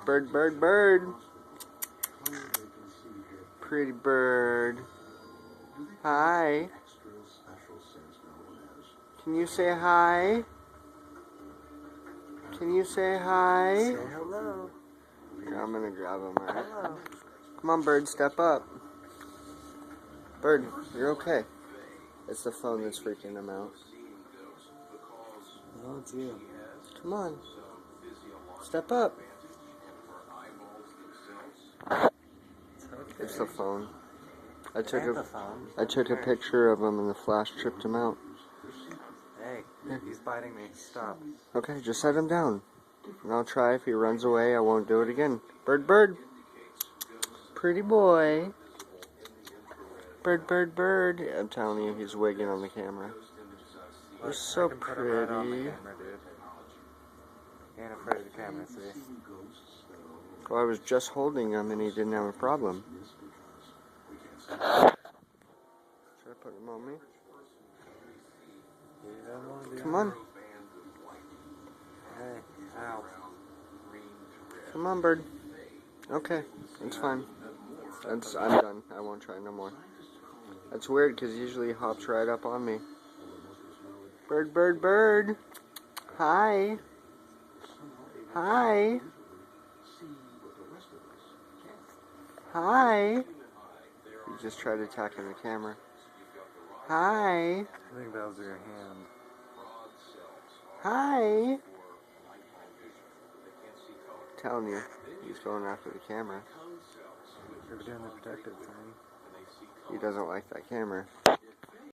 Bird, bird, bird. Pretty bird. Hi. Can you say hi? Can you say hi? Say hello. Here, I'm gonna grab him, alright? Hello. Come on, bird, step up. Bird, you're okay. It's the phone that's freaking him out. No, it's you. Come on. Step up. It's the phone. I took a picture of him and the flash tripped him out. Hey, he's biting me. Stop. Okay, just set him down. And I'll try. If he runs away, I won't do it again. Bird, bird. Pretty boy. Bird, bird, bird. I'm telling you, he's wigging on the camera. You're so pretty. Right on the camera, dude. He ain't afraid of the camera, see? Well, I was just holding him and he didn't have a problem. Should I put him on me? Come on. Hey, ow. Come on, bird. Okay, it's fine. I'm done. I won't try no more. That's weird because usually he hops right up on me. Bird, bird, bird. Hi. Hi. Hi. You just tried attacking the camera. Hi. I think that was your hand. Hi. Telling you, he's going after the camera. You're doing the protective thing. He doesn't like that camera.